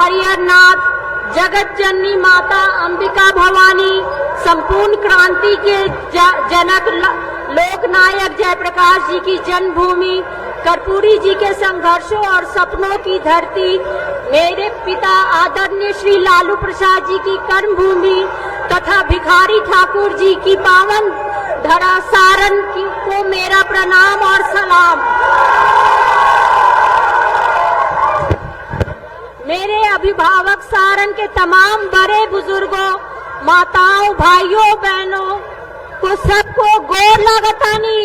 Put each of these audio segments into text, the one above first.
हरिहर नाथ, जगत जननी माता अंबिका भवानी, संपूर्ण क्रांति के जनक लोकनायक जयप्रकाश जी की जन्मभूमि, कर्पूरी जी के संघर्षों और सपनों की धरती, मेरे पिता आदरणीय श्री लालू प्रसाद जी की कर्मभूमि तथा भिखारी ठाकुर जी की पावन धरा सारण को मेरा प्रणाम और सलाम। मेरे अभिभावक सारण के तमाम बड़े बुजुर्गों, माताओं, भाइयों, बहनों को सबको गोर लागतानी।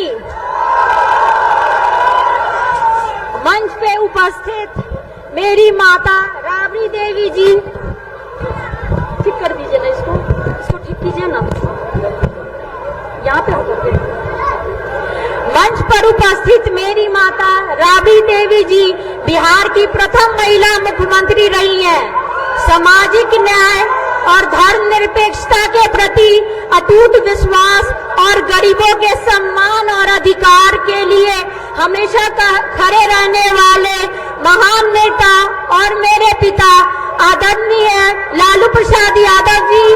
मंच पे उपस्थित मेरी माता राबड़ी देवी जी, ठीक कर दीजिए ना इसको ठीक कीजिए ना, यहाँ पे होकर मंच पर उपस्थित मेरी माता राबड़ी देवी जी बिहार की प्रथम महिला मुख्यमंत्री रही हैं। सामाजिक न्याय और धर्मनिरपेक्षता के प्रति अटूट विश्वास और गरीबों के सम्मान और अधिकार के लिए हमेशा खड़े रहने वाले महान नेता और मेरे पिता आदरणीय लालू प्रसाद यादव जी,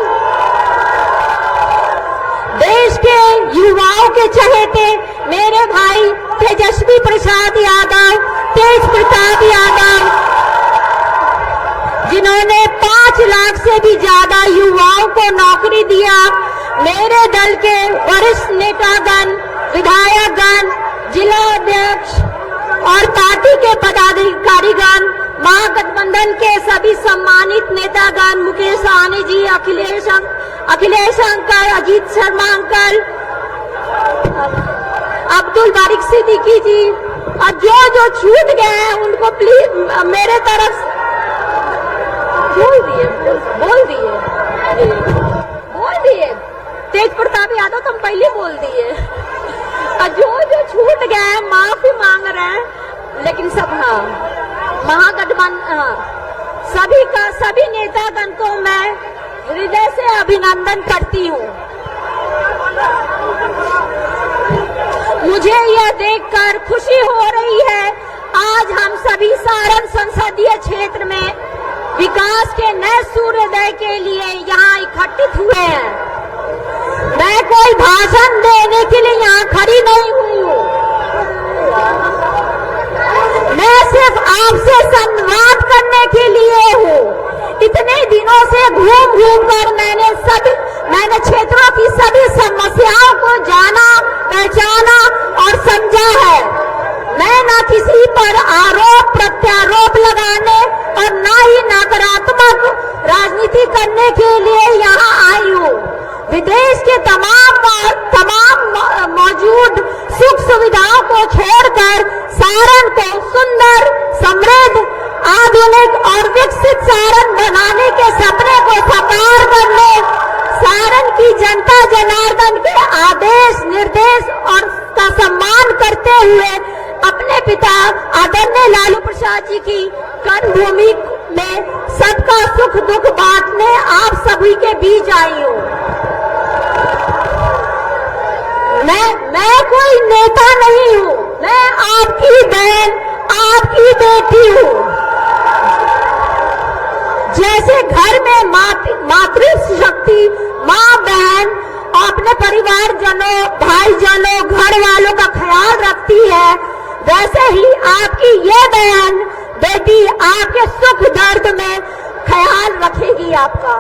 देश के युवाओं के चहेते मेरे भाई तेजस्वी प्रसाद यादव, तेज प्रताप यादव, जिन्होंने 5 लाख से भी ज्यादा युवाओं को नौकरी दिया, मेरे दल के वरिष्ठ नेतागण, विधायकगण, जिला अध्यक्ष और पार्टी के पदाधिकारीगण, महागठबंधन के सभी सम्मानित नेतागण, मुकेश सहनी जी, अखिलेश अंकल, अजीत शर्मा अंकल, अब्दुल बारिक सिद्दीकी जी, और जो छूट गए हैं उनको प्लीज मेरे तरफ बोल दिए। तेज प्रताप यादव तो हम पहले बोल दिए। और जो छूट गए हैं माफी मांग रहे हैं, लेकिन सब महागठबंधन सभी नेतागण को मैं हृदय से अभिनंदन करती हूँ। मुझे यह देखकर खुशी हो रही है, आज हम सभी सारण संसदीय क्षेत्र में विकास के नए सूर्योदय के लिए यहाँ इकट्ठित हुए हैं। मैं कोई भाषण देने के लिए यहाँ खड़ी नहीं हुई हूँ, मैं सिर्फ आपसे संवाद करने के लिए हूँ। इतने दिनों से घूम कर मैंने क्षेत्रों की सभी समस्याओं को जाना, पहचाना और समझा है। मैं न किसी पर आरोप प्रत्यारोप लगाने और न ही नकारात्मक राजनीति करने के लिए यहाँ आई हूँ। विदेश के तमाम मौजूद सुख सुविधाओं को छोड़कर सारण को सुंदर, समृद्ध, आधुनिक और विकसित सारण बनाने के सपने को साकार करने, सारण की जनता जनार्दन के आदेश निर्देश और का सम्मान करते हुए अपने पिता आदरणीय लालू प्रसाद जी की कर्मभूमि में सबका सुख दुख बांटने आप सभी के बीच आई हूँ। मैं कोई नेता नहीं हूँ, मैं आपकी बहन, आपकी बेटी हूँ। जैसे घर में मातृ शक्ति माँ बहन अपने परिवारजनों, भाईजनों, घर वालों का ख्याल रखती है, वैसे ही आपकी ये बहन बेटी आपके सुख दर्द में ख्याल रखेगी आपका।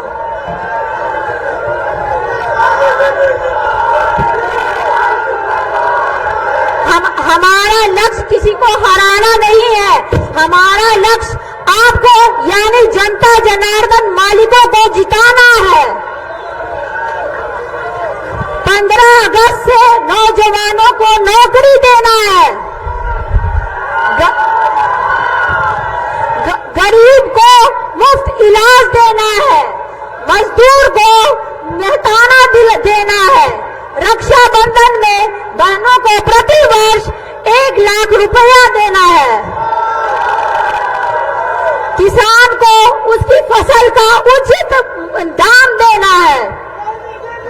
हमारा लक्ष्य किसी को हराना नहीं है, हमारा लक्ष्य आपको यानी जनता जनार्दन मालिकों को जिताना है। 15 अगस्त से नौजवानों को नौकरी देना है, गरीब को मुफ्त इलाज देना है, मजदूर को मेहताना देना है, रक्षाबंधन में बहनों को प्रति वर्ष 1 लाख रुपया देना है, किसान को उसकी फसल का उचित दाम देना है,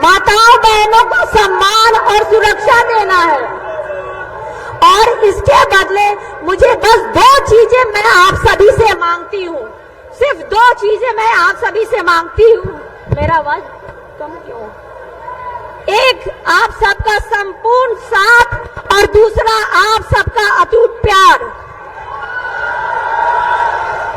माताओं बहनों को सम्मान और सुरक्षा देना है। और इसके बदले मुझे बस 2 चीजें मैं आप सभी से मांगती हूँ। सिर्फ 2 चीजें मैं आप सभी से मांगती हूँ। मेरा आवाज कम क्यों? एक, आप सबका संपूर्ण साथ और दूसरा आप सबका अटूट प्यार।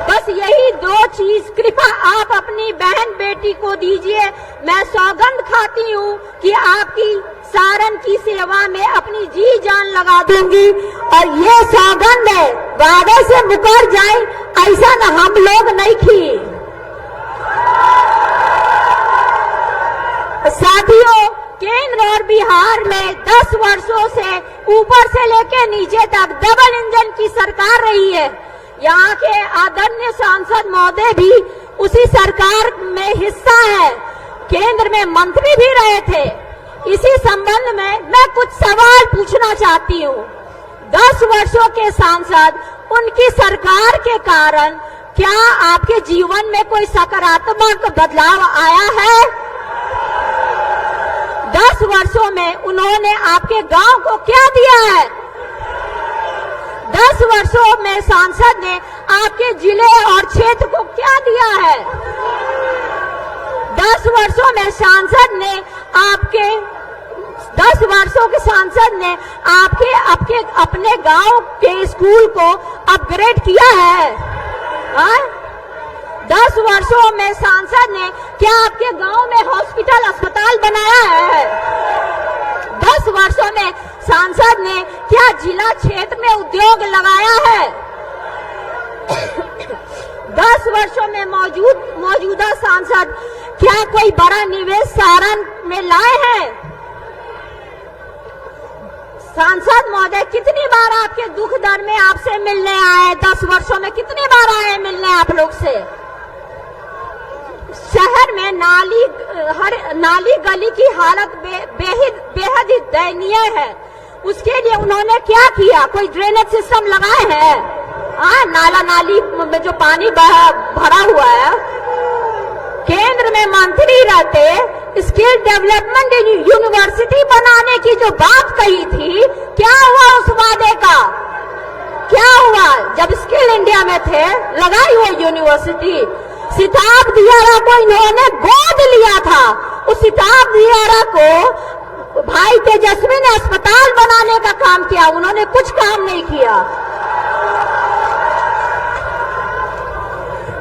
बस यही 2 चीज कृपा आप अपनी बहन बेटी को दीजिए। मैं सौगंध खाती हूँ कि आपकी सारन की सेवा में अपनी जी जान लगा दूंगी और ये सौगंध है, वादे से मुकर जाए ऐसा न हम लोग नहीं किए। साथियों, केंद्र और बिहार में 10 वर्षों से ऊपर से लेकर नीचे तक डबल इंजन की सरकार रही है। यहाँ के आदरणीय सांसद महोदय भी उसी सरकार में हिस्सा है, केंद्र में मंत्री भी रहे थे। इसी संबंध में मैं कुछ सवाल पूछना चाहती हूँ। 10 वर्षों के सांसद, उनकी सरकार के कारण क्या आपके जीवन में कोई सकारात्मक बदलाव आया है? 10 वर्षों में उन्होंने आपके गांव को क्या दिया है? 10 वर्षों में सांसद ने आपके जिले और क्षेत्र को क्या दिया है? 10 वर्षों में सांसद ने आपके 10 वर्षों के सांसद ने आपके अपने गांव के स्कूल को अपग्रेड किया है? 10 वर्षों में सांसद ने क्या आपके गांव में हॉस्पिटल अस्पताल बनाया है? 10 वर्षों में सांसद ने क्या जिला क्षेत्र में उद्योग लगाया है? 10 वर्षों में मौजूदा सांसद क्या कोई बड़ा निवेश सारण में लाए हैं? सांसद महोदय कितनी बार आपके दुख दर्द में आपसे मिलने आए? 10 वर्षों में कितनी बार आए मिलने आप लोग से? शहर में नाली गली की हालत बेहद ही दयनीय है। उसके लिए उन्होंने क्या किया? कोई ड्रेनेज सिस्टम लगाए हैं? नाला नाली में जो पानी भरा हुआ है। केंद्र में मंत्री रहते स्किल डेवलपमेंट यूनिवर्सिटी बनाने की जो बात कही थी, क्या हुआ उस वादे का? क्या हुआ? जब स्किल इंडिया में थे लगाई वो यूनिवर्सिटी। सिताब दियारा को इन्होंने गोद लिया था। उस सिताब दियारा को भाई तेजस्वी ने अस्पताल बनाने का काम किया, उन्होंने कुछ काम नहीं किया।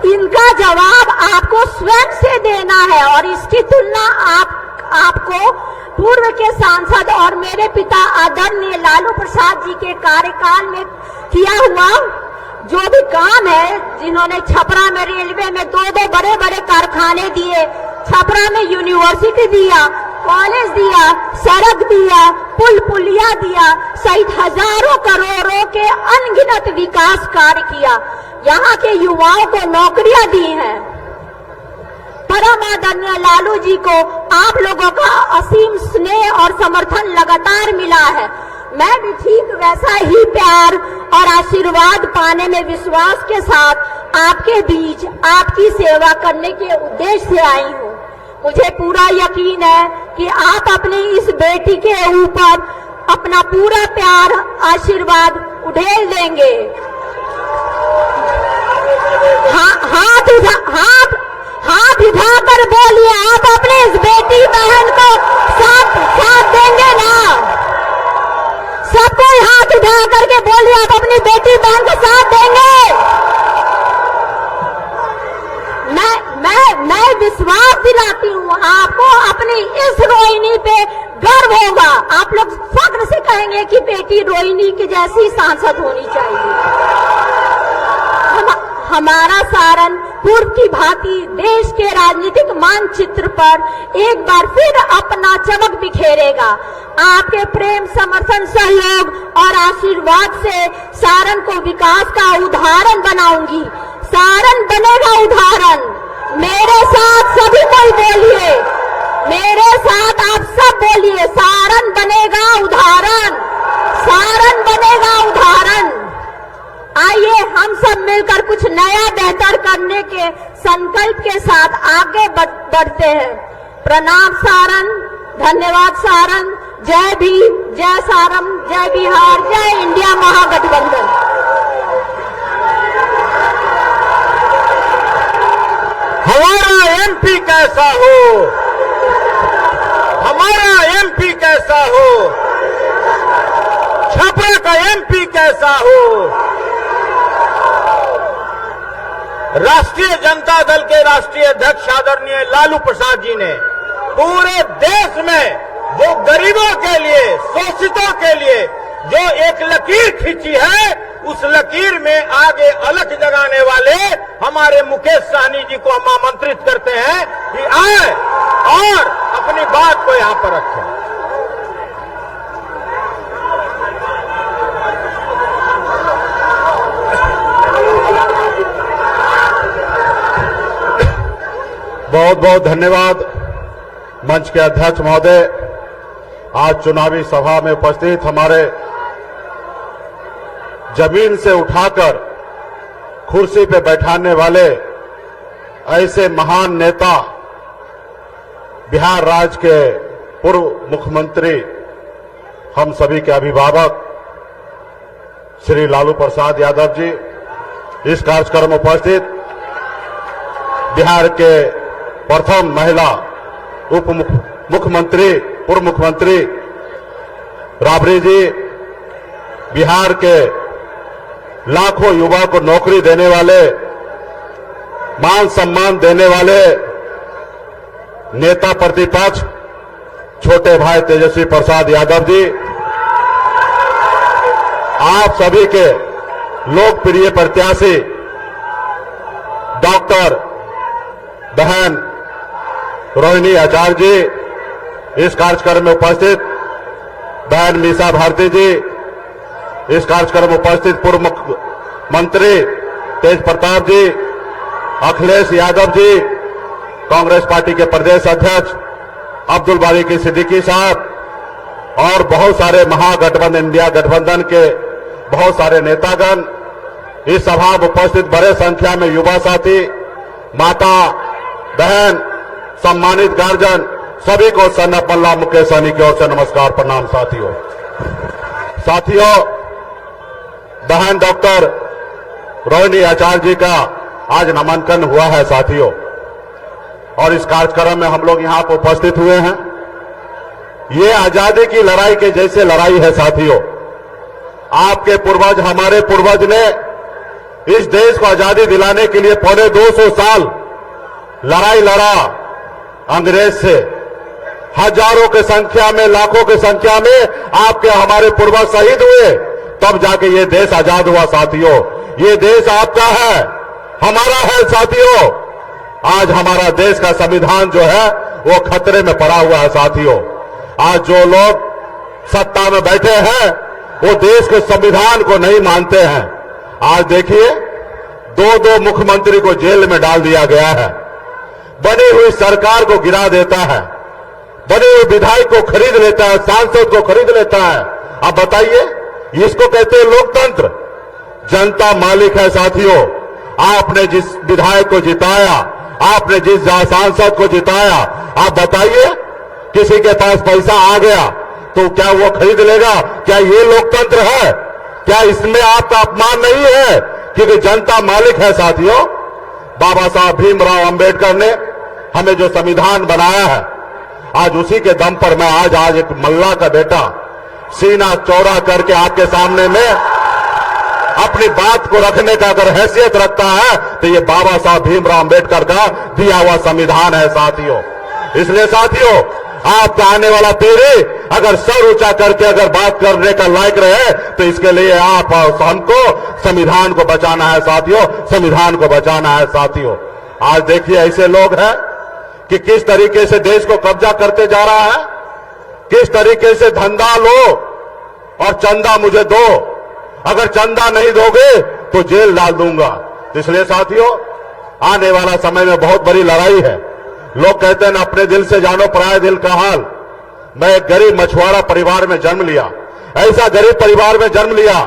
इनका जवाब आपको स्वयं से देना है और इसकी तुलना आपको पूर्व के सांसद और मेरे पिता आदरणीय लालू प्रसाद जी के कार्यकाल में किया हुआ जो भी काम है, जिन्होंने छपरा में रेलवे में 2 बड़े बड़े कारखाने दिए, छपरा में यूनिवर्सिटी दिया, कॉलेज दिया, सड़क दिया, पुल पुलिया दिया, सहित हजारों करोड़ों के अनगिनत विकास कार्य किया, यहाँ के युवाओं को नौकरियां दी हैं। परम आदरणीय लालू जी को आप लोगों का असीम स्नेह और समर्थन लगातार मिला है। मैं भी ठीक वैसा ही प्यार और आशीर्वाद पाने में विश्वास के साथ आपके बीच आपकी सेवा करने के उद्देश्य से आई हूँ। मुझे पूरा यकीन है कि आप अपनी इस बेटी के ऊपर अपना पूरा प्यार आशीर्वाद उड़ेल देंगे। हाथ उठाकर बोलिए, आप अपने इस बेटी बहन को साथ देंगे ना? सबको हाथ उठा करके बोलिए, आप अपनी बेटी बहन को साथ देंगे? मैं विश्वास दिलाती हूँ आपको, अपनी इस रोहिणी पे गर्व होगा। आप लोग फक्र से कहेंगे कि बेटी रोहिणी की जैसी सांसद होनी चाहिए। हमारा सारण पूर्व की भांति देश के राजनीतिक मानचित्र पर एक बार फिर अपना चमक बिखेरेगा। आपके प्रेम, समर्थन, सहयोग और आशीर्वाद से सारण को विकास का उदाहरण बनाऊंगी। सारण बनेगा उदाहरण। मेरे साथ सभी कोई बोलिए, मेरे साथ आप सब बोलिए, सारण बनेगा उदाहरण, सारण बनेगा उदाहरण। आइए हम सब मिलकर कुछ नया बेहतर करने के संकल्प के साथ आगे बढ़ते हैं। प्रणाम सारण, धन्यवाद सारण। जय भीम, जय सारण, जय बिहार, जय इंडिया महागठबंधन। हमारा एमपी कैसा हो, हमारा एमपी कैसा हो, छपरा का एमपी कैसा हो। राष्ट्रीय जनता दल के राष्ट्रीय अध्यक्ष आदरणीय लालू प्रसाद जी ने पूरे देश में वो गरीबों के लिए, शोषितों के लिए जो एक लकीर खींची है, उस लकीर में आगे अलग जगाने वाले हमारे मुकेश सहनी जी को हम आमंत्रित करते हैं कि आए और अपनी बात को यहां पर रखें। बहुत बहुत धन्यवाद मंच के अध्यक्ष महोदय। आज चुनावी सभा में उपस्थित हमारे जमीन से उठाकर कुर्सी पे बैठाने वाले ऐसे महान नेता, बिहार राज्य के पूर्व मुख्यमंत्री, हम सभी के अभिभावक श्री लालू प्रसाद यादव जी, इस कार्यक्रम में उपस्थित बिहार के प्रथम महिला उप मुख्यमंत्री, पूर्व मुख्यमंत्री राबड़ी जी, बिहार के लाखों युवा को नौकरी देने वाले, मान सम्मान देने वाले नेता प्रतिपक्ष छोटे भाई तेजस्वी प्रसाद यादव जी, आप सभी के लोकप्रिय प्रत्याशी डॉक्टर बहन रोहिणी आचार्य जी, इस कार्यक्रम में उपस्थित बहन मीसा भारती जी, इस कार्यक्रम में उपस्थित पूर्व मुख्यमंत्री तेज प्रताप जी, अखिलेश यादव जी, कांग्रेस पार्टी के प्रदेश अध्यक्ष अब्दुल बारी सिद्दीकी साहब और बहुत सारे महागठबंधन, इंडिया गठबंधन के बहुत सारे नेतागण, इस सभा में उपस्थित बड़े संख्या में युवा साथी, माता बहन, सम्मानित गार्जियन, सभी को सन्नत मल्ला मुकेश सहनी की ओर से नमस्कार, प्रणाम। साथियों, बहन डॉक्टर रोहिणी आचार्य जी का आज नामांकन हुआ है साथियों, और इस कार्यक्रम में हम लोग यहां पर उपस्थित हुए हैं। ये आजादी की लड़ाई के जैसे लड़ाई है साथियों। आपके पूर्वज, हमारे पूर्वज ने इस देश को आजादी दिलाने के लिए पौने 200 साल लड़ाई लड़ा अंग्रेज से। हजारों की संख्या में, लाखों की संख्या में आपके हमारे पूर्वज शहीद हुए, तब जाके ये देश आजाद हुआ साथियों। ये देश आपका है, हमारा है साथियों। आज हमारा देश का संविधान जो है वो खतरे में पड़ा हुआ है साथियों। आज जो लोग सत्ता में बैठे हैं वो देश के संविधान को नहीं मानते हैं। आज देखिए, दो मुख्यमंत्री को जेल में डाल दिया गया है, बनी हुई सरकार को गिरा देता है, बने हुए विधायक को खरीद लेता है, सांसद को खरीद लेता है। अब बताइए, इसको कहते हैं लोकतंत्र? जनता मालिक है साथियों। आपने जिस विधायक को जिताया, आपने जिस सांसद को जिताया, आप बताइए, किसी के पास पैसा आ गया तो क्या वो खरीद लेगा? क्या ये लोकतंत्र है? क्या इसमें आपका अपमान नहीं है? क्योंकि जनता मालिक है साथियों। बाबा साहब भीमराव अंबेडकर ने हमें जो संविधान बनाया है, आज उसी के दम पर मैं आज एक मल्ला का बेटा सीना चौड़ा करके आपके सामने में अपनी बात को रखने का अगर हैसियत रखता है तो ये बाबा साहब भीमराव अंबेडकर का दिया हुआ संविधान है साथियों। इसलिए साथियों, आपका आने वाला पीढ़ी अगर सर ऊंचा करके अगर बात करने का लायक रहे तो इसके लिए आप हमको संविधान को बचाना है साथियों, संविधान को बचाना है साथियों। आज देखिए, ऐसे लोग हैं कि किस तरीके से देश को कब्जा करते जा रहा है, किस तरीके से धंधा लो और चंदा मुझे दो, अगर चंदा नहीं दोगे तो जेल डाल दूंगा। इसलिए साथियों, आने वाला समय में बहुत बड़ी लड़ाई है। लोग कहते हैं ना, अपने दिल से जानो पराये दिल का हाल। मैं एक गरीब मछुआरा परिवार में जन्म लिया, ऐसा गरीब परिवार में जन्म लिया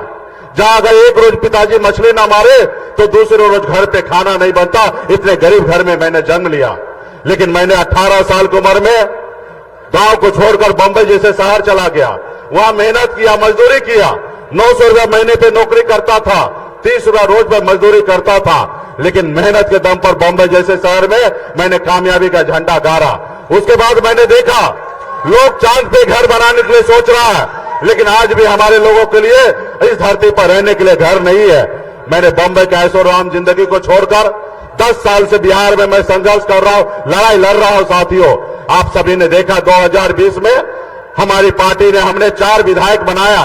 जहां अगर एक रोज पिताजी मछली ना मारे तो दूसरे रोज घर पे खाना नहीं बनता। इतने गरीब घर में मैंने जन्म लिया, लेकिन मैंने 18 साल की उम्र में गांव को छोड़कर बंबई जैसे शहर चला गया, वहां मेहनत किया, मजदूरी किया। 900 रुपया महीने पे नौकरी करता था, 30 रुपया रोज पर मजदूरी करता था, लेकिन मेहनत के दम पर बॉम्बे जैसे शहर में मैंने कामयाबी का झंडा गाड़ा। उसके बाद मैंने देखा लोग चांद पे घर बनाने के लिए सोच रहा है, लेकिन आज भी हमारे लोगों के लिए इस धरती पर रहने के लिए घर नहीं है। मैंने बॉम्बे के ऐशोआराम जिंदगी को छोड़कर 10 साल से बिहार में मैं संघर्ष कर रहा हूं, लड़ाई लड़ रहा हूं। साथियों, आप सभी ने देखा 2020 में हमारी पार्टी ने हमने 4 विधायक बनाया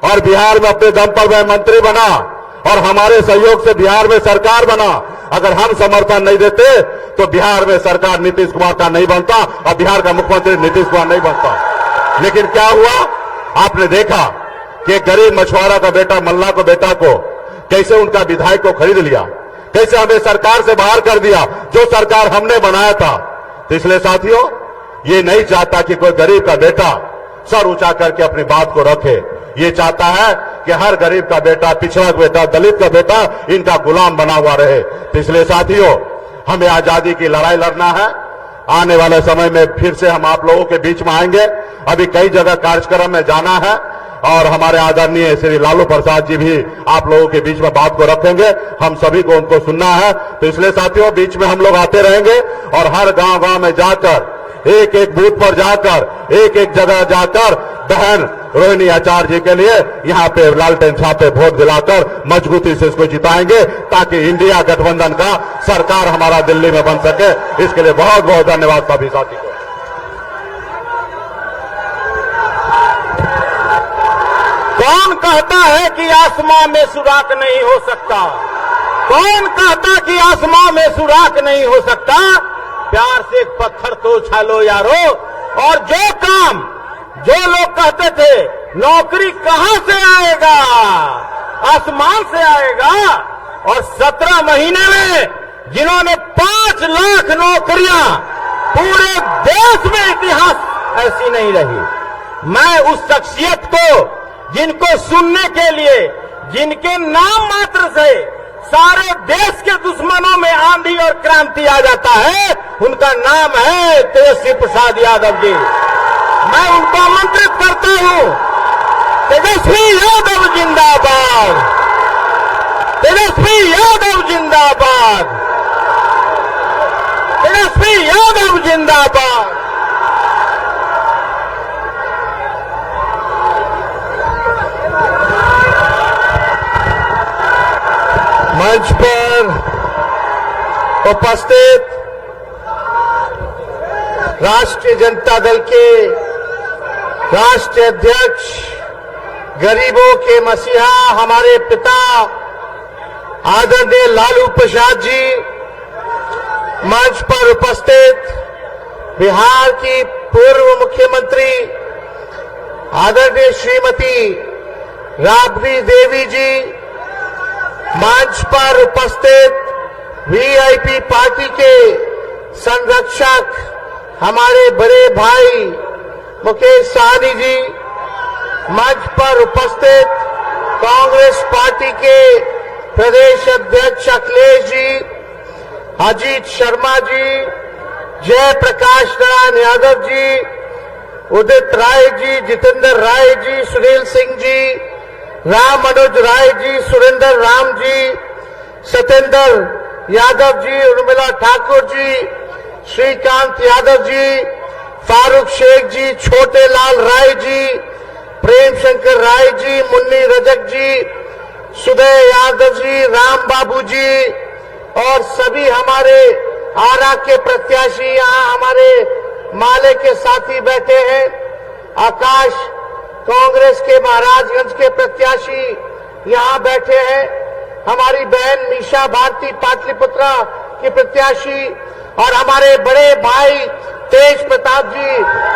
और बिहार में अपने दम पर मैं मंत्री बना और हमारे सहयोग से बिहार में सरकार बना। अगर हम समर्थन नहीं देते तो बिहार में सरकार नीतीश कुमार का नहीं बनता और बिहार का मुख्यमंत्री नीतीश कुमार नहीं बनता। लेकिन क्या हुआ, आपने देखा कि एक गरीब मछुआरा का बेटा, मल्ला को बेटा को कैसे उनका विधायक को खरीद लिया, कैसे हमें सरकार से बाहर कर दिया जो सरकार हमने बनाया था। तो इसलिए साथियों, ये नहीं चाहता कि कोई गरीब का बेटा सर ऊंचा करके अपनी बात को रखे। ये चाहता है कि हर गरीब का बेटा, पिछड़ा बेटा, दलित का बेटा इनका गुलाम बना हुआ रहे। तो इसलिए साथियों, हमें आजादी की लड़ाई लड़ना है। आने वाले समय में फिर से हम आप लोगों के बीच में आएंगे। अभी कई जगह कार्यक्रम में जाना है और हमारे आदरणीय श्री लालू प्रसाद जी भी आप लोगों के बीच में बात को रखेंगे। हम सभी को उनको सुनना है। तो इसलिए साथियों, बीच में हम लोग आते रहेंगे और हर गांव-गांव में जाकर, एक एक बूथ पर जाकर, एक एक जगह जाकर बहन रोहिणी आचार्य जी के लिए यहां पे लालटेन छापे वोट दिलाकर मजबूती से इसको जिताएंगे ताकि इंडिया गठबंधन का सरकार हमारा दिल्ली में बन सके। इसके लिए बहुत बहुत धन्यवाद सभी साथी को। कौन कहता है कि आसमां में सुराख नहीं हो सकता? कौन कहता कि आसमां में सुराख नहीं हो सकता? प्यार से एक पत्थर तो उछालो यारो। और जो काम जो लोग कहते थे नौकरी कहां से आएगा, आसमान से आएगा, और 17 महीने में जिन्होंने 5 लाख नौकरियां, पूरे देश में इतिहास ऐसी नहीं रही। मैं उस शख्सियत को, जिनको सुनने के लिए, जिनके नाम मात्र से सारे देश के दुश्मनों में आंधी और क्रांति आ जाता है, उनका नाम है तेजस्वी प्रसाद यादव जी। मैं उनको आमंत्रित करता हूं, तेजस्वी यादव जिंदाबाद, तेजस्वी यादव जिंदाबाद, तेजस्वी यादव जिंदाबाद। मंच पर उपस्थित राष्ट्रीय जनता दल के राष्ट्रीय अध्यक्ष, गरीबों के मसीहा हमारे पिता आदरणीय लालू प्रसाद जी, मंच पर उपस्थित बिहार की पूर्व मुख्यमंत्री आदरणीय श्रीमती राबड़ी देवी जी, मंच पर उपस्थित वीआईपी पार्टी के संरक्षक हमारे बड़े भाई मुकेश सहनी जी, मंच पर उपस्थित कांग्रेस पार्टी के प्रदेश अध्यक्ष अखिलेश जी, अजीत शर्मा जी, जयप्रकाश नारायण यादव जी, उदित राय जी, जितेंद्र राय जी, सुनील सिंह जी, राम मनोज राय जी, सुरेंद्र राम जी, सत्येंद्र यादव जी, उर्मिला ठाकुर जी, श्रीकांत यादव जी, फारूक शेख जी, छोटे लाल राय जी, प्रेम शंकर राय जी, मुन्नी रजक जी, सुदय यादव जी, राम बाबू जी और सभी हमारे आरा के प्रत्याशी यहाँ हमारे माले के साथी बैठे हैं। आकाश कांग्रेस के महाराजगंज के प्रत्याशी यहाँ बैठे हैं। हमारी बहन मीशा भारती पाटलिपुत्रा की प्रत्याशी और हमारे बड़े भाई तेज प्रताप जी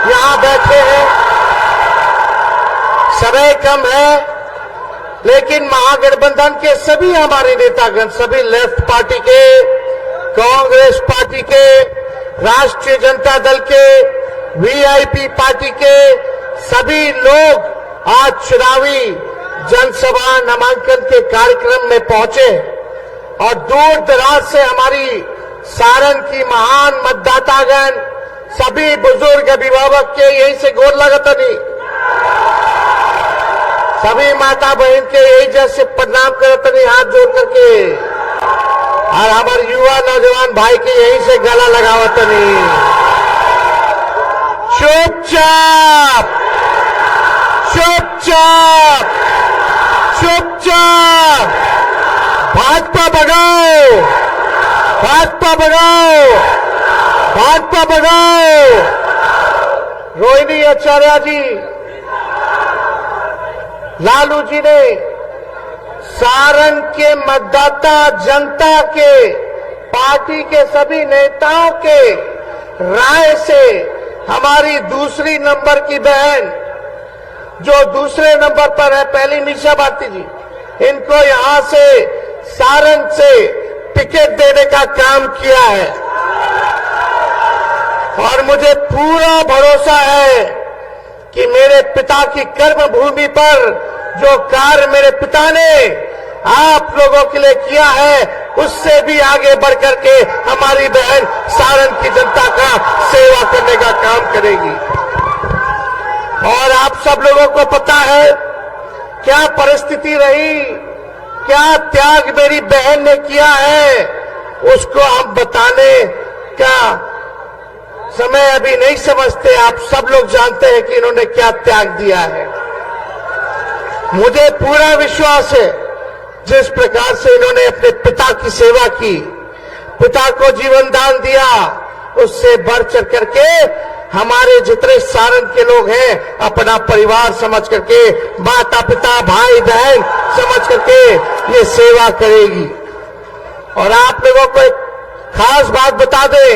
यहाँ बैठे हैं। समय कम है, लेकिन महागठबंधन के सभी हमारे नेतागण, सभी लेफ्ट पार्टी के, कांग्रेस पार्टी के, राष्ट्रीय जनता दल के, वीआईपी पार्टी के सभी लोग आज चुनावी जनसभा नामांकन के कार्यक्रम में पहुंचे और दूर दराज से हमारी सारण की महान मतदातागण, सभी बुजुर्ग अभिभावक के यही से गोर लगता नहीं, सभी माता बहन के यही जैसे प्रणाम करता नहीं हाथ जोड़ करके। और हमारे युवा नौजवान भाई के यहीं से गला लगावत नहीं। चुपचाप चुपचाप चुपचाप भाजपा भगाओ, भाजपा भगाओ, भाजपा भगाओ। रोहिणी आचार्य जी, लालू जी ने सारण के मतदाता जनता के, पार्टी के सभी नेताओं के राय से हमारी दूसरी नंबर की बहन जो दूसरे नंबर पर है, पहली मीशा भारती जी, इनको यहां से सारण से टिकट देने का काम किया है। और मुझे पूरा भरोसा है कि मेरे पिता की कर्म भूमि पर जो कार्य मेरे पिता ने आप लोगों के लिए किया है, उससे भी आगे बढ़ करके हमारी बहन सारण की जनता का सेवा करने का काम करेगी। और आप सब लोगों को पता है क्या परिस्थिति रही, क्या त्याग मेरी बहन ने किया है, उसको हम बताने का समय अभी नहीं समझते। आप सब लोग जानते हैं कि इन्होंने क्या त्याग दिया है। मुझे पूरा विश्वास है जिस प्रकार से इन्होंने अपने पिता की सेवा की, पिता को जीवन दान दिया, उससे बढ़ चढ़ करके हमारे जितने सारण के लोग हैं अपना परिवार समझ करके, माता पिता भाई बहन समझ करके ये सेवा करेगी। और आप लोगों को एक खास बात बता दें,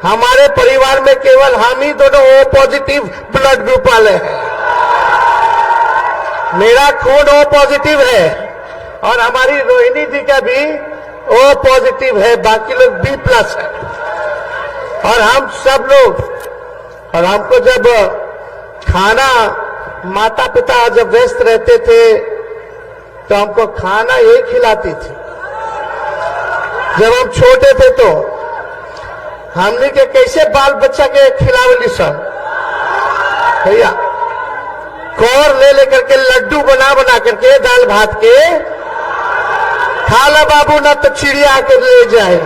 हमारे परिवार में केवल हम ही दोनों ओ पॉजिटिव ब्लड ग्रुप वाले हैं। मेरा खून ओ पॉजिटिव है और हमारी रोहिणी जी का भी ओ पॉजिटिव है, बाकी लोग बी प्लस है। और हम सब लोग, और हमको जब खाना, माता पिता जब व्यस्त रहते थे तो हमको खाना ये खिलाती थी। जब हम छोटे थे तो हमने के कैसे बाल बच्चा के खिलावली सब भैया, कौर ले लेकर के लड्डू बना बना करके दाल भात के, खाला बाबू ना तो चिड़िया के ले जाए।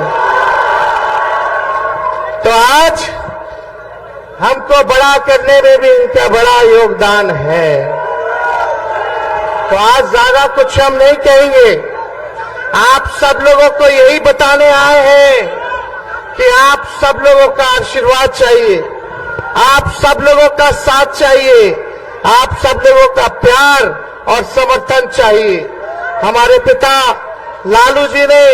तो आज हमको बड़ा करने में भी इनका बड़ा योगदान है। तो आज ज्यादा कुछ हम नहीं कहेंगे, आप सब लोगों को यही बताने आए हैं कि आप सब लोगों का आशीर्वाद चाहिए, आप सब लोगों का साथ चाहिए, आप सब लोगों का प्यार और समर्थन चाहिए। हमारे पिता लालू जी ने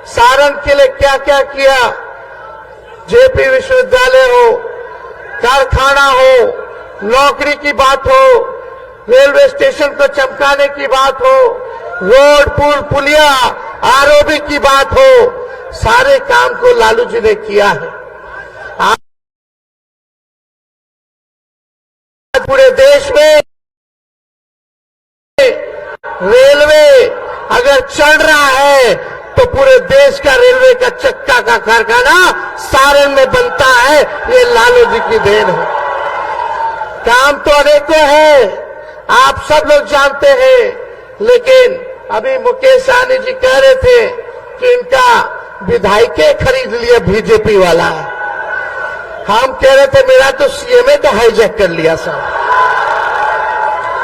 सारण के लिए क्या क्या किया, जेपी विश्वविद्यालय हो, कारखाना हो, नौकरी की बात हो, रेलवे स्टेशन को चमकाने की बात हो, रोड पुल पुलिया आरओबी की बात हो, सारे काम को लालू जी ने किया है। आज पूरे देश में रेलवे अगर चल रहा है तो पूरे देश का रेलवे का चक्का का कारखाना सारण में बनता है, ये लालू जी की देन है। काम तो अनेकों है, आप सब लोग जानते हैं, लेकिन अभी मुकेश सहनी जी कह रहे थे कि इनका विधायकें खरीद लिया बीजेपी वाला। हम कह रहे थे मेरा तो सीएमए का हाईजैक कर लिया साहब।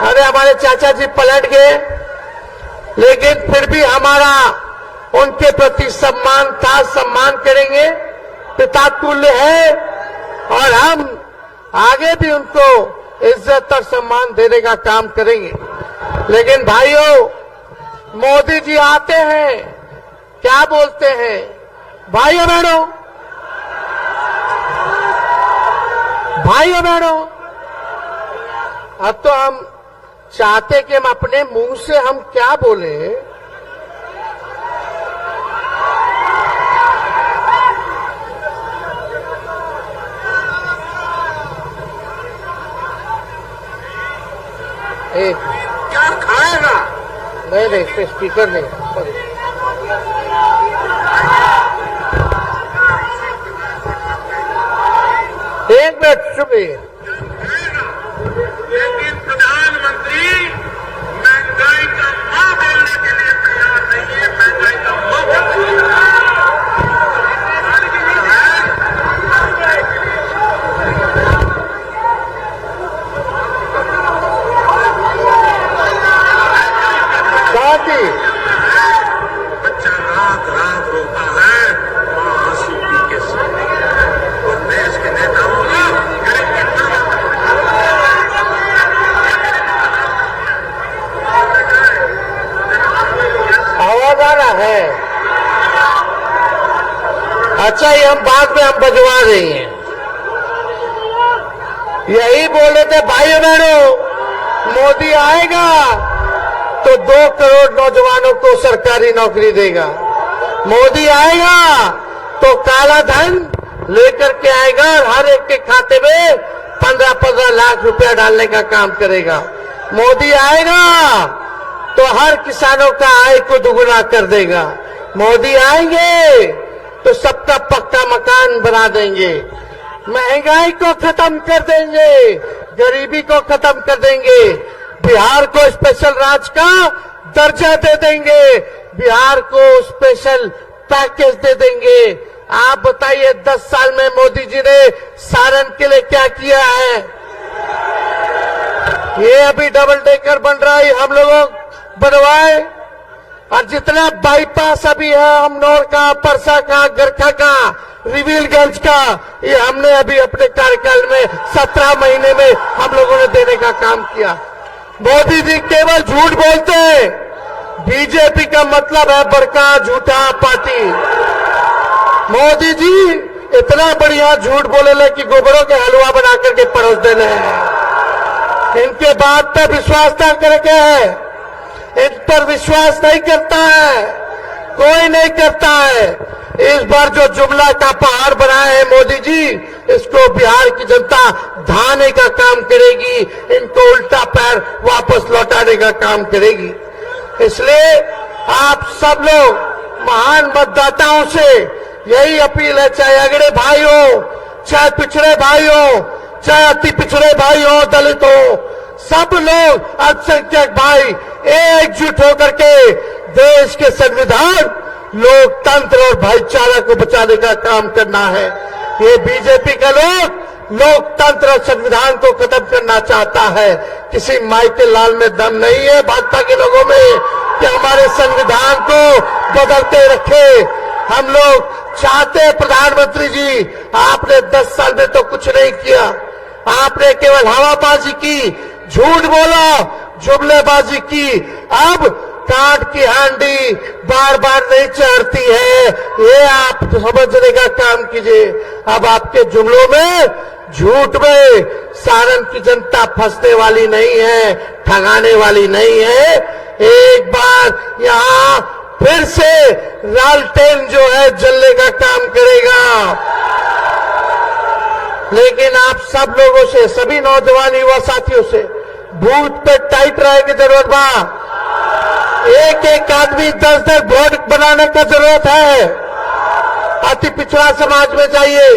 अरे हमारे चाचा जी पलट गए, लेकिन फिर भी हमारा उनके प्रति सम्मान था, सम्मान करेंगे, पिता तुल्य है और हम आगे भी उनको इज्जत और सम्मान देने का काम करेंगे। लेकिन भाइयों, मोदी जी आते हैं, क्या बोलते हैं, भाइयों बहनों, भाइयों बहनों, अब तो हम चाहते कि हम अपने मुंह से हम क्या बोले, एक क्या खाएगा? नहीं नहीं, इस पे स्पीकर नहीं है, सॉरी। एक मिनट चुपिए। लेकिन प्रधानमंत्री महंगाई का मां बोलने के लिए तैयार नहीं है, महंगाई का मां बोलने के लिए अच्छा ये हम बाद में हम बजवा रहे हैं। यही बोले थे भाइयों बहनों, मोदी आएगा तो 2 करोड़ नौजवानों को सरकारी नौकरी देगा। मोदी आएगा तो काला धन लेकर के आएगा और हर एक के खाते में 15-15 लाख रुपया डालने का काम करेगा। मोदी आएगा तो हर किसानों का आय को दुगुना कर देगा। मोदी आएंगे तो सबका पक्का मकान बना देंगे, महंगाई को खत्म कर देंगे, गरीबी को खत्म कर देंगे, बिहार को स्पेशल राज्य का दर्जा दे देंगे, बिहार को स्पेशल पैकेज दे देंगे। आप बताइए 10 साल में मोदी जी ने सारण के लिए क्या किया है? ये अभी डबल डेकर बन रहा है, हम लोगों बनवाए, और जितना बाईपास अभी है अमनौर का, परसा का, गरखा का, रिवीलगंज का, ये हमने अभी अपने कार्यकाल में 17 महीने में हम लोगों ने देने का काम किया। मोदी जी केवल झूठ बोलते हैं। बीजेपी का मतलब है बड़का झूठा पार्टी। मोदी जी इतना बढ़िया झूठ बोले कि गोबरों के हलवा बना करके परोस देने हैं। इनके बात पर विश्वास न करके है, इन पर विश्वास नहीं करता है, कोई नहीं करता है। इस बार जो जुमला का पहाड़ बनाए हैं मोदी जी, इसको बिहार की जनता ढाने का काम करेगी, इनको उल्टा पैर वापस लौटाने का काम करेगी। इसलिए आप सब लोग महान मतदाताओं से यही अपील है, चाहे अगड़े भाई हो, चाहे पिछड़े भाई हो, चाहे अति पिछड़े भाई हो, दलित हो, सब लोग अल्पसंख्यक भाई एकजुट होकर के देश के संविधान, लोकतंत्र और भाईचारा को बचाने का काम करना है। ये बीजेपी का लोकतंत्र और संविधान को खत्म करना चाहता है। किसी माइकल लाल में दम नहीं है भाजपा के लोगों में कि हमारे संविधान को बदलते रखे। हम लोग चाहते हैं प्रधानमंत्री जी, आपने 10 साल में तो कुछ नहीं किया, आपने केवल हवाबाजी की, झूठ बोला, जुमलेबाजी की। अब काट की हांडी बार बार नहीं चढ़ती है, ये आप समझने का काम कीजिए। अब आपके जुमलों में, झूठ में सारण की जनता फंसने वाली नहीं है, ठगाने वाली नहीं है। एक बार यहाँ फिर से लालटेन जो है जलने का काम करेगा। लेकिन आप सब लोगों से, सभी नौजवान युवा साथियों से बूथ पे टाइट रहने की जरूरत बा। एक एक आदमी 10-10 वोट बनाने का जरूरत है। अति पिछड़ा समाज में जाइए,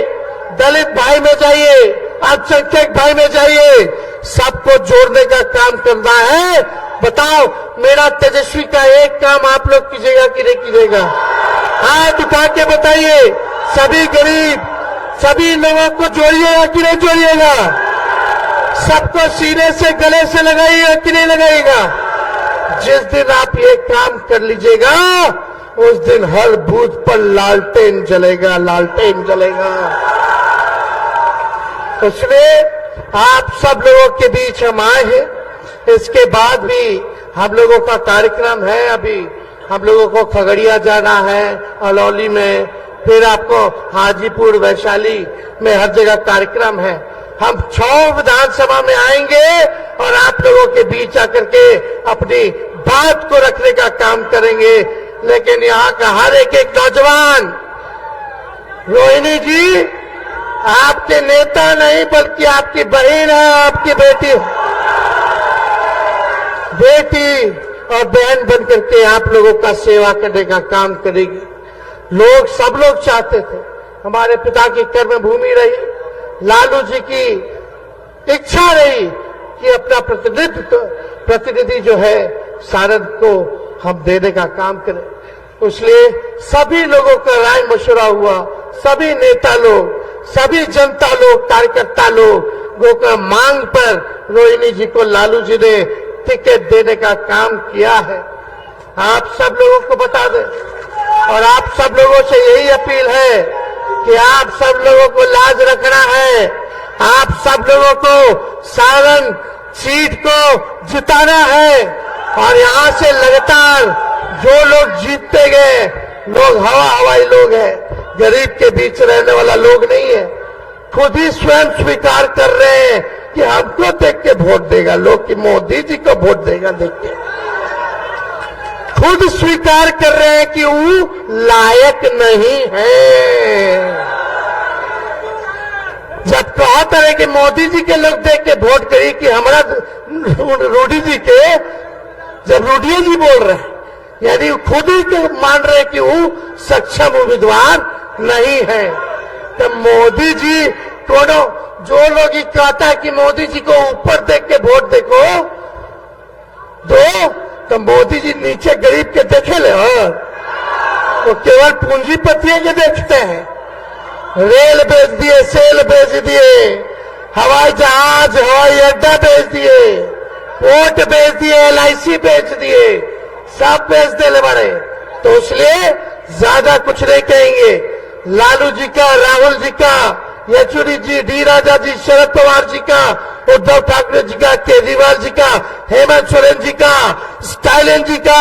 दलित भाई में जाइए, अल्पसंख्यक भाई में जाइए, सबको जोड़ने का काम करना है। बताओ, मेरा तेजस्वी का एक काम आप लोग कीजिएगा कि नहीं कीजिएगा? हाथ उठा के बताइए। सभी गरीब, सभी लोगों को जोड़िएगा कि नहीं जोड़िएगा? सबको सीने से, गले से लगाइएगा कि नहीं लगाइएगा? जिस दिन आप ये काम कर लीजिएगा, उस दिन हर बूथ पर लालटेन जलेगा, लालटेन जलेगा। इसलिए आप सब लोगों के बीच हम आए हैं। इसके बाद भी हम लोगों का कार्यक्रम है। अभी हम लोगों को खगड़िया जाना है, अलौली में, फिर आपको हाजीपुर, वैशाली में हर जगह कार्यक्रम है। हम 6 विधानसभा में आएंगे और आप लोगों के बीच आकर के अपनी बात को रखने का काम करेंगे। लेकिन यहाँ का हर एक नौजवान, रोहिणी जी आपके नेता नहीं बल्कि आपकी बहन है, आपकी बेटी और बहन बन करके आप लोगों का सेवा करने का काम करेगी। सब लोग चाहते थे, हमारे पिता की कर्मभूमि रही, लालू जी की इच्छा रही कि अपना प्रतिनिधि जो है सारण को हम देने का काम करें। इसलिए सभी लोगों का राय मशवरा हुआ, सभी नेता लोग, सभी जनता लोग, कार्यकर्ता लोगों का मांग पर रोहिणी जी को लालू जी ने टिकट देने का काम किया है। आप सब लोगों को बता दें, और आप सब लोगों से यही अपील है कि आप सब लोगों को लाज रखना है। आप सब लोगों को सारण सीट को जिताना है, और यहां से लगातार जो लोग जीतते गए, लोग हवाई लोग हैं, गरीब के बीच रहने वाला लोग नहीं है। खुद ही स्वयं स्वीकार कर रहे हैं कि हमको देख के वोट देगा लोग, कि मोदी जी को वोट देगा देख के। खुद स्वीकार कर रहे हैं कि वो लायक नहीं है। जब कहते रहे कि मोदी जी के लोग देख के वोट करिए कि हमारा रूडी जी के, जब रूडी जी बोल रहे हैं यानी खुद ही के मान रहे कि वो सक्षम उम्मीदवार नहीं है। तो मोदी जी दोनों जो लोग ये कहता है कि मोदी जी को ऊपर देख के वोट देखो दो, तो मोदी जी नीचे गरीब के देखे ले, वो केवल पूंजीपतियों के देखते हैं। रेल बेच दिए, सेल बेच दिए, हवाई जहाज हवाई अड्डा बेच दिए, पोर्ट बेच दिए, LIC बेच दिए, सब बेच देने बड़े। तो इसलिए ज्यादा कुछ नहीं कहेंगे। लालू जी का, राहुल जी का, येचुरी जी, डी राजा जी, शरद पवार जी का, उद्धव ठाकरे जी का, केजरीवाल जी का, हेमंत सोरेन जी का, स्टालिन जी का,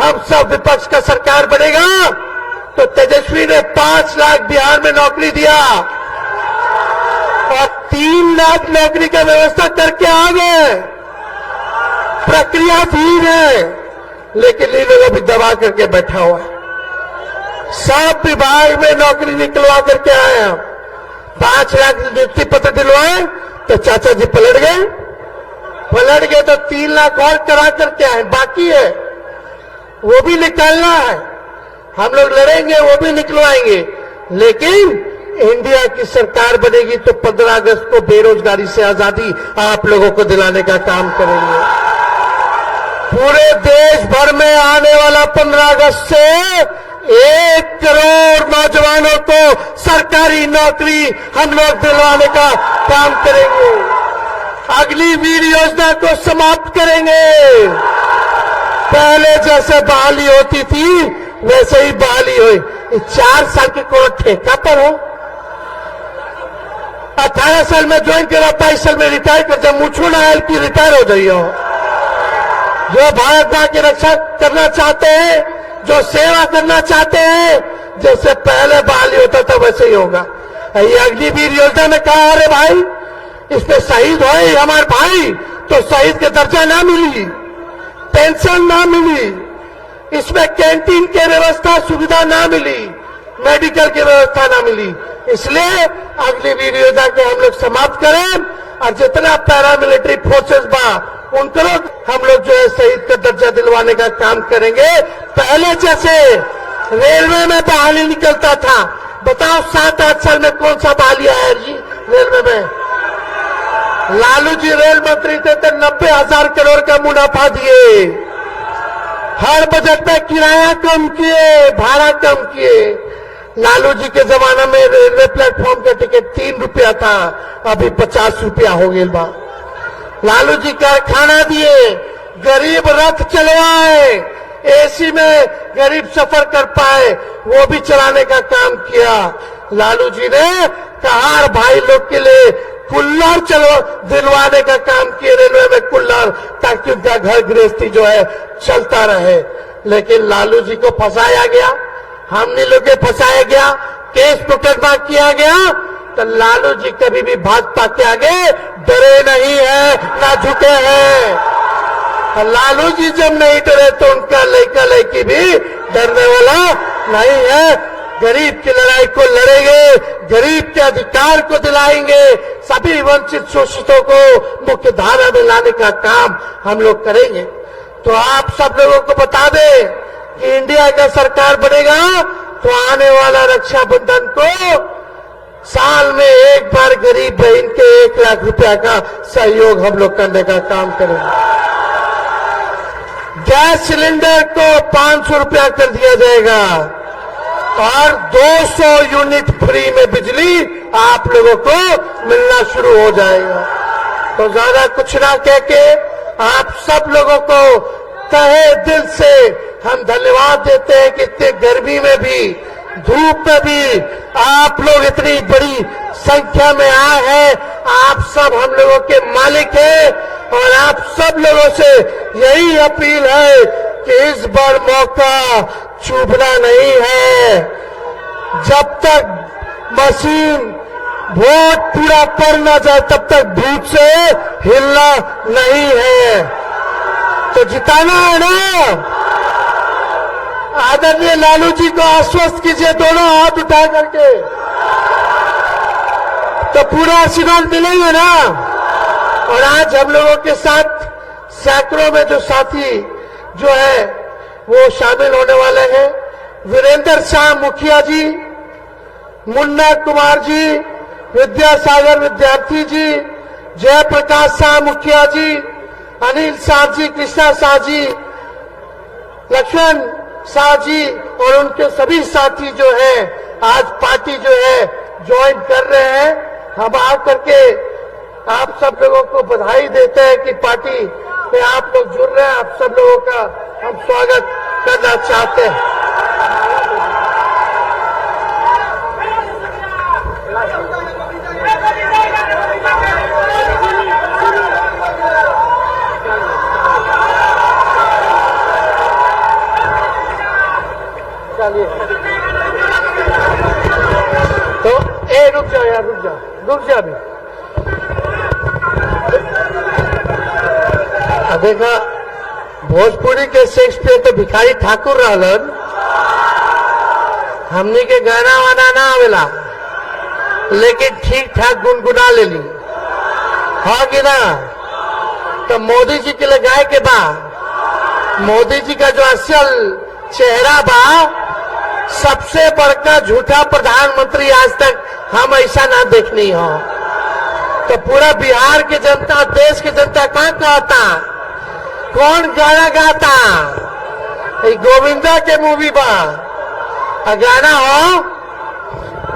हम सब विपक्ष का सरकार बनेगा तो तेजस्वी ने 5 लाख बिहार में नौकरी दिया और 3 लाख नौकरी का व्यवस्था करके आ गए। प्रक्रिया धीर है लेकिन इन लोगों भी दबा करके बैठा हुआ है। सब विभाग में नौकरी निकलवा करके आए हम। 5 लाख नियुक्ति पत्र दिलवाए तो चाचा जी पलट गए तो 3 लाख और करा करके आए, बाकी है वो भी निकालना है। हम लोग लड़ेंगे, वो भी निकलवाएंगे। लेकिन इंडिया की सरकार बनेगी तो 15 अगस्त को बेरोजगारी से आजादी आप लोगों को दिलाने का काम करेंगे। पूरे देश भर में आने वाला 15 अगस्त से 1 करोड़ नौजवानों को सरकारी नौकरी हम लोग दिलवाने का काम करेंगे। अग्निवीर योजना को समाप्त करेंगे। पहले जैसे बहाली होती थी वैसे ही बहाली हुई। 4 साल के कोई ठेका पर हो, 18 साल में ज्वाइन करा, 22 साल में रिटायर कर, जब मुझो ना आयल की रिटायर हो जाइए हो। जो भारत मां की रक्षा करना चाहते हैं, जो सेवा करना चाहते हैं, जैसे पहले बहाली होता था वैसे ही होगा। ये अग्निवीर योजना में कहा, अरे भाई इसमें शहीद हो हमारे भाई तो शहीद के दर्जा ना मिली, पेंशन ना मिली, इसमें कैंटीन की व्यवस्था सुविधा ना मिली, मेडिकल की व्यवस्था ना मिली। इसलिए अग्निवीर योजना के हम लोग समाप्त करें और जितना पैरामिलिट्री फोर्सेस बा उनको हम लोग जो है शहीद का दर्जा दिलवाने का काम करेंगे। पहले जैसे रेलवे में बहाली निकलता था, बताओ 7-8 साल में कौन सा बहाली आया जी रेलवे में? लालू जी रेल मंत्री थे तो 90,000 करोड़ का मुनाफा दिए। हर बजट में किराया कम किए, भाड़ा कम किए। लालू जी के जमाना में रेलवे प्लेटफॉर्म का टिकट 3 रुपया था, अभी 50 रुपया हो गया बा। लालू जी कारखाना दिए, गरीब रथ चलवाए, AC में गरीब सफर कर पाए, वो भी चलाने का काम किया। लालू जी ने कहार भाई लोग के लिए कुल्लर दिलवाने का काम किए, रेलवे में कुल्लर, ताकि उनका घर गृहस्थी जो है चलता रहे। लेकिन लालू जी को फंसाया गया, हमने लोग के फंसाया गया, केस मुकदमा किया गया। तो लालू जी कभी भी भाजपा के आगे डरे नहीं है, ना झुके हैं। लालू जी जब नहीं डरे तो उनका लड़का लड़की भी डरने वाला नहीं है। गरीब की लड़ाई को लड़ेंगे, गरीब के अधिकार को दिलाएंगे, सभी वंचित शोषितों को मुख्य धारा में लाने का काम हम लोग करेंगे। तो आप सब लोगों को बता दें कि इंडिया का सरकार बनेगा तो आने वाला रक्षाबंधन को साल में एक बार गरीब बहन के 1 लाख रुपया का सहयोग हम लोग करने का काम करेंगे। गैस सिलेंडर को 500 रुपया कर दिया जाएगा और 200 यूनिट फ्री में बिजली आप लोगों को मिलना शुरू हो जाएगा। तो ज्यादा कुछ ना कह के आप सब लोगों को तहे दिल से हम धन्यवाद देते हैं कि इतने गर्मी में भी, धूप में भी आप लोग इतनी बड़ी संख्या में आए हैं। आप सब हम लोगों के मालिक हैं और आप सब लोगों से यही अपील है कि इस बार मौका चूकना नहीं है। जब तक मशीन वोट पूरा पड़ न जाए तब तक भूत से हिलना नहीं है। तो जिताना है ना। आदरणीय लालू जी को आश्वस्त कीजिए दोनों हाथ उठा करके, तो पूरा आशीर्वाद मिलेंगे ना। और आज हम लोगों के साथ सैकड़ों में जो साथी जो है वो शामिल होने वाले हैं। वीरेंद्र शाह मुखिया जी, मुन्ना कुमार जी, विद्यासागर विद्यार्थी जी, जयप्रकाश शाह मुखिया जी, अनिल शाह जी, कृष्णा शाह जी, लक्ष्मण शाह जी और उनके सभी साथी जो हैं आज पार्टी जो है ज्वाइन कर रहे हैं। हम आकर के आप सब लोगों को बधाई देते हैं कि पार्टी में आप लोग जुड़ रहे हैं। आप सब लोगों का हम स्वागत करना चाहते हैं। तो रुक जाओ यार, रुक जा अभी। देखा भोजपुरी के शेक्सपियर तो भिखारी ठाकुर रहलन, हमने के गाना वाना ना आवेला, लेकिन ठीक ठाक गुनगुना लेली, हाँ कि ना। तो मोदी जी के लिए गाय के बा, मोदी जी का जो असल चेहरा बा, सबसे बड़का झूठा प्रधानमंत्री आज तक हम ऐसा ना देखनी हो। तो पूरा बिहार की जनता, देश की जनता कहाँ कहता, कौन गाना गाता, गोविंदा के मूवी बा गाना हो,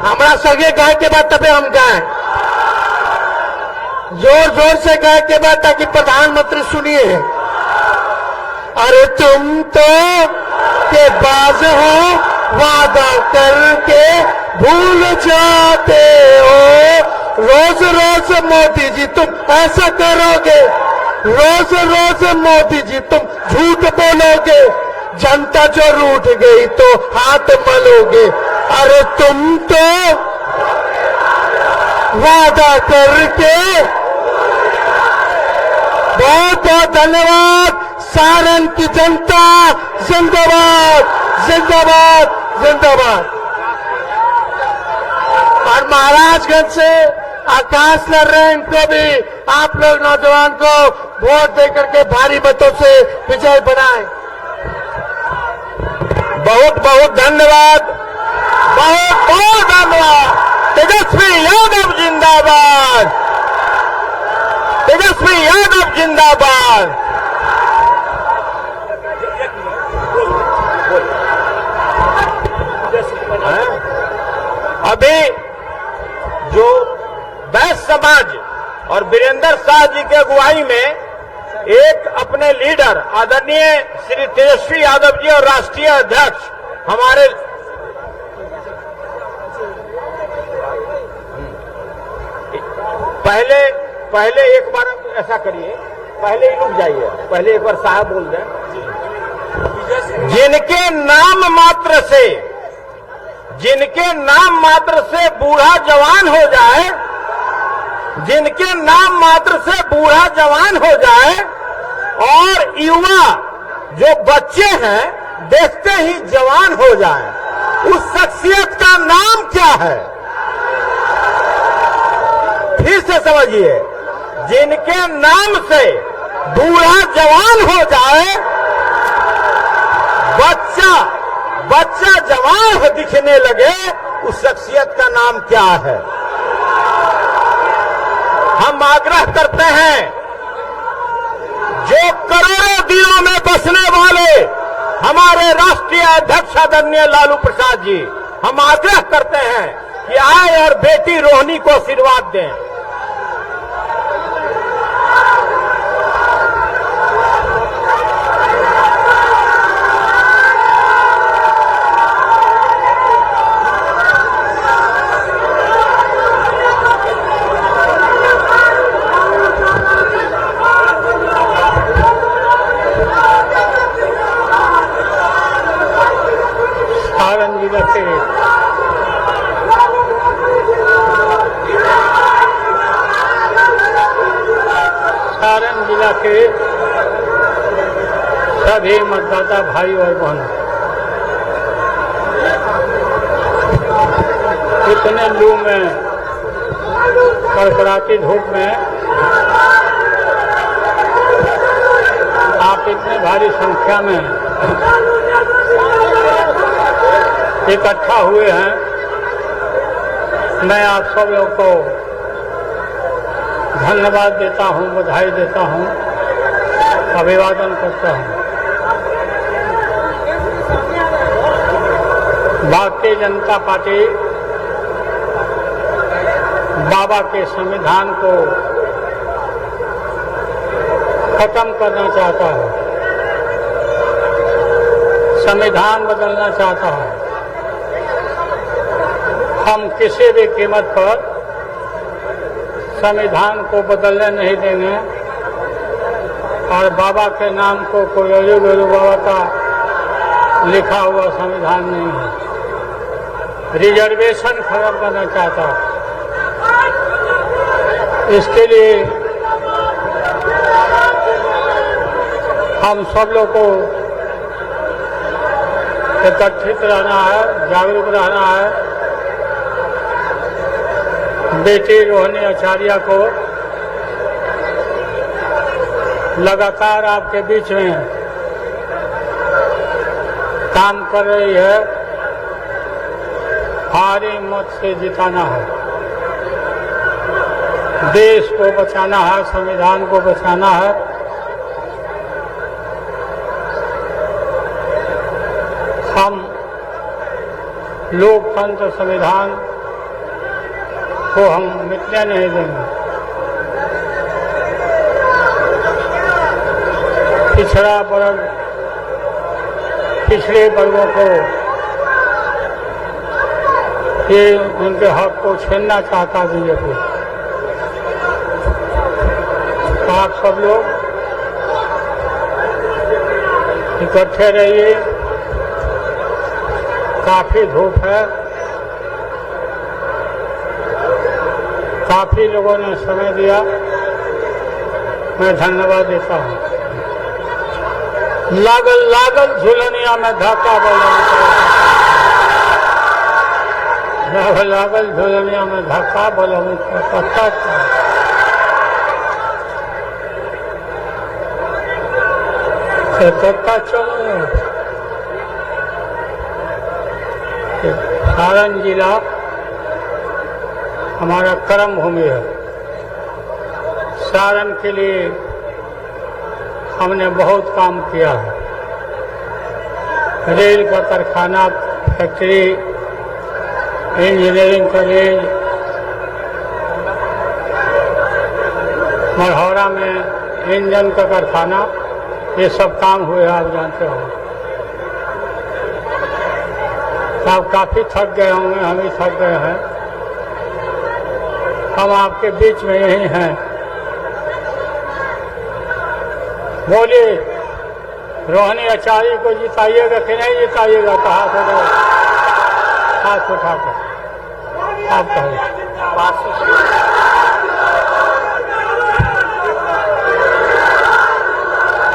हमारा सगे गाय के बाद तबे हम गाए, जोर जोर से गाय के बाद ताकि प्रधानमंत्री सुनिए। अरे तुम तो के बाज हो, वादा करके भूल जाते हो, रोज रोज मोदी जी तुम ऐसा करोगे, रोज रोज मोदी जी तुम झूठ बोलोगे, जनता जो रूठ गई तो हाथ मलोगे। अरे तुम तो वादा करके। बहुत बहुत धन्यवाद। सारण की जनता जिंदाबाद, जिंदाबाद, जिंदाबाद। और महाराजगंज से आकाश लड़ रहे हैं, इनको भी आप लोग नौजवान को वोट देकर के भारी मतों से विजय बनाएं। बहुत बहुत धन्यवाद, बहुत बहुत धन्यवाद। तेजस्वी यादव जिंदाबाद, तेजस्वी यादव जिंदाबाद। अभी जो बैस समाज और वीरेंद्र शाह जी के अगुवाई में एक अपने लीडर आदरणीय श्री तेजस्वी यादव जी और राष्ट्रीय अध्यक्ष हमारे पहले एक बार ऐसा करिए, पहले ही रुक जाइए, पहले एक बार साहब बोल दें। जिनके नाम मात्र से बूढ़ा जवान हो जाए, जिनके नाम मात्र से बूढ़ा जवान हो जाए और युवा जो बच्चे हैं देखते ही जवान हो जाए, उस शख्सियत का नाम क्या है? फिर से समझिए, जिनके नाम से बूढ़ा जवान हो जाए, बच्चा जवान दिखने लगे, उस शख्सियत का नाम क्या है? हम आग्रह करते हैं, जो करोड़ों दिलों में बसने वाले हमारे राष्ट्रीय अध्यक्ष आदरणीय लालू प्रसाद जी, हम आग्रह करते हैं कि आए और बेटी रोहिणी को आशीर्वाद दें। सारण जिला के सारण जिला के सभी मतदाता भाई और बहनों, इतने लू में, कड़कड़ाती धूप में आप इतने भारी संख्या में इकट्ठा हुए हैं। मैं आप सब लोगों को धन्यवाद देता हूं, बधाई देता हूं, अभिवादन करता हूं। भारतीय जनता पार्टी बाबा के संविधान को खत्म करना चाहता है, संविधान बदलना चाहता है। हम किसी भी कीमत पर संविधान को बदलने नहीं देंगे और बाबा के नाम को कोई अजूबेरू बाबा का लिखा हुआ संविधान नहीं है। रिजर्वेशन खत्म करना चाहता है। इसके लिए हम सब लोग को एकत्रित रहना है, जागरूक रहना है। बेटी रोहिणी आचार्य को लगातार आपके बीच में काम कर रही है, भारी मत से जिताना है, देश को बचाना है, संविधान को बचाना है। हम लोकतंत्र संविधान को हम मिटने नहीं देंगे। पिछड़ा वर्ग, पिछड़े वर्गों को ये उनके हक को छीनना चाहता बीजेपी। आप सब लोग इकट्ठे रहिए। काफी धूप है, काफी लोगों ने समय दिया, मैं धन्यवाद देता हूँ। लागल लागल झुलनिया में धाका बोला, लागल लागल झुलनिया में धाका बोला, पता चलो। सारण जिला हमारा कर्म भूमि है। सारण के लिए हमने बहुत काम किया है। रेल का कारखाना, फैक्ट्री, इंजीनियरिंग कॉलेज, मढ़ौरा में इंजन का कारखाना, ये सब काम हुए, आप जानते हो। आप काफी थक गए होंगे, हम भी थक गए हैं। हम आपके बीच में यही हैं। बोलिए, रोहिणी आचार्य को जिताइएगा कि नहीं जिताइएगा? कहा तो हाथ उठाकर आप कहिए।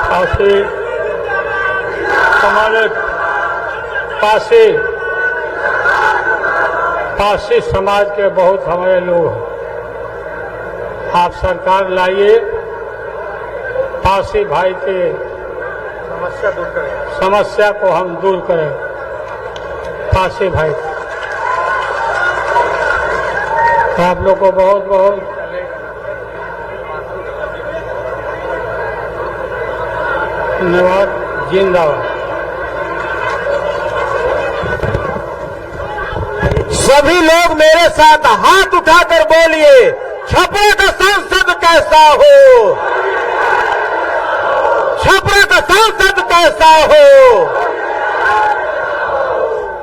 काशी हमारे पासी समाज के बहुत हमारे लोग हैं। आप सरकार लाइए, पासी भाई के समस्या को हम दूर करें। पासी भाई, आप लोग को बहुत बहुत धन्यवाद। जिंदाबाद। सभी लोग मेरे साथ हाथ उठाकर बोलिए, छपरा का सांसद कैसा हो, छपरा का सांसद कैसा हो।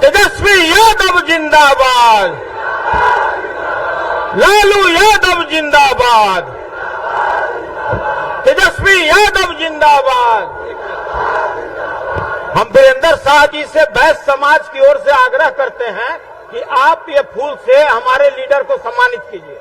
तेजस्वी यादव जिंदाबाद, लालू यादव जिंदाबाद, तेजस्वी यादव जिंदाबाद। हम वीरेंद्र शाह जी से बैस समाज की ओर से आग्रह करते हैं कि आप ये फूल से हमारे लीडर को सम्मानित कीजिए।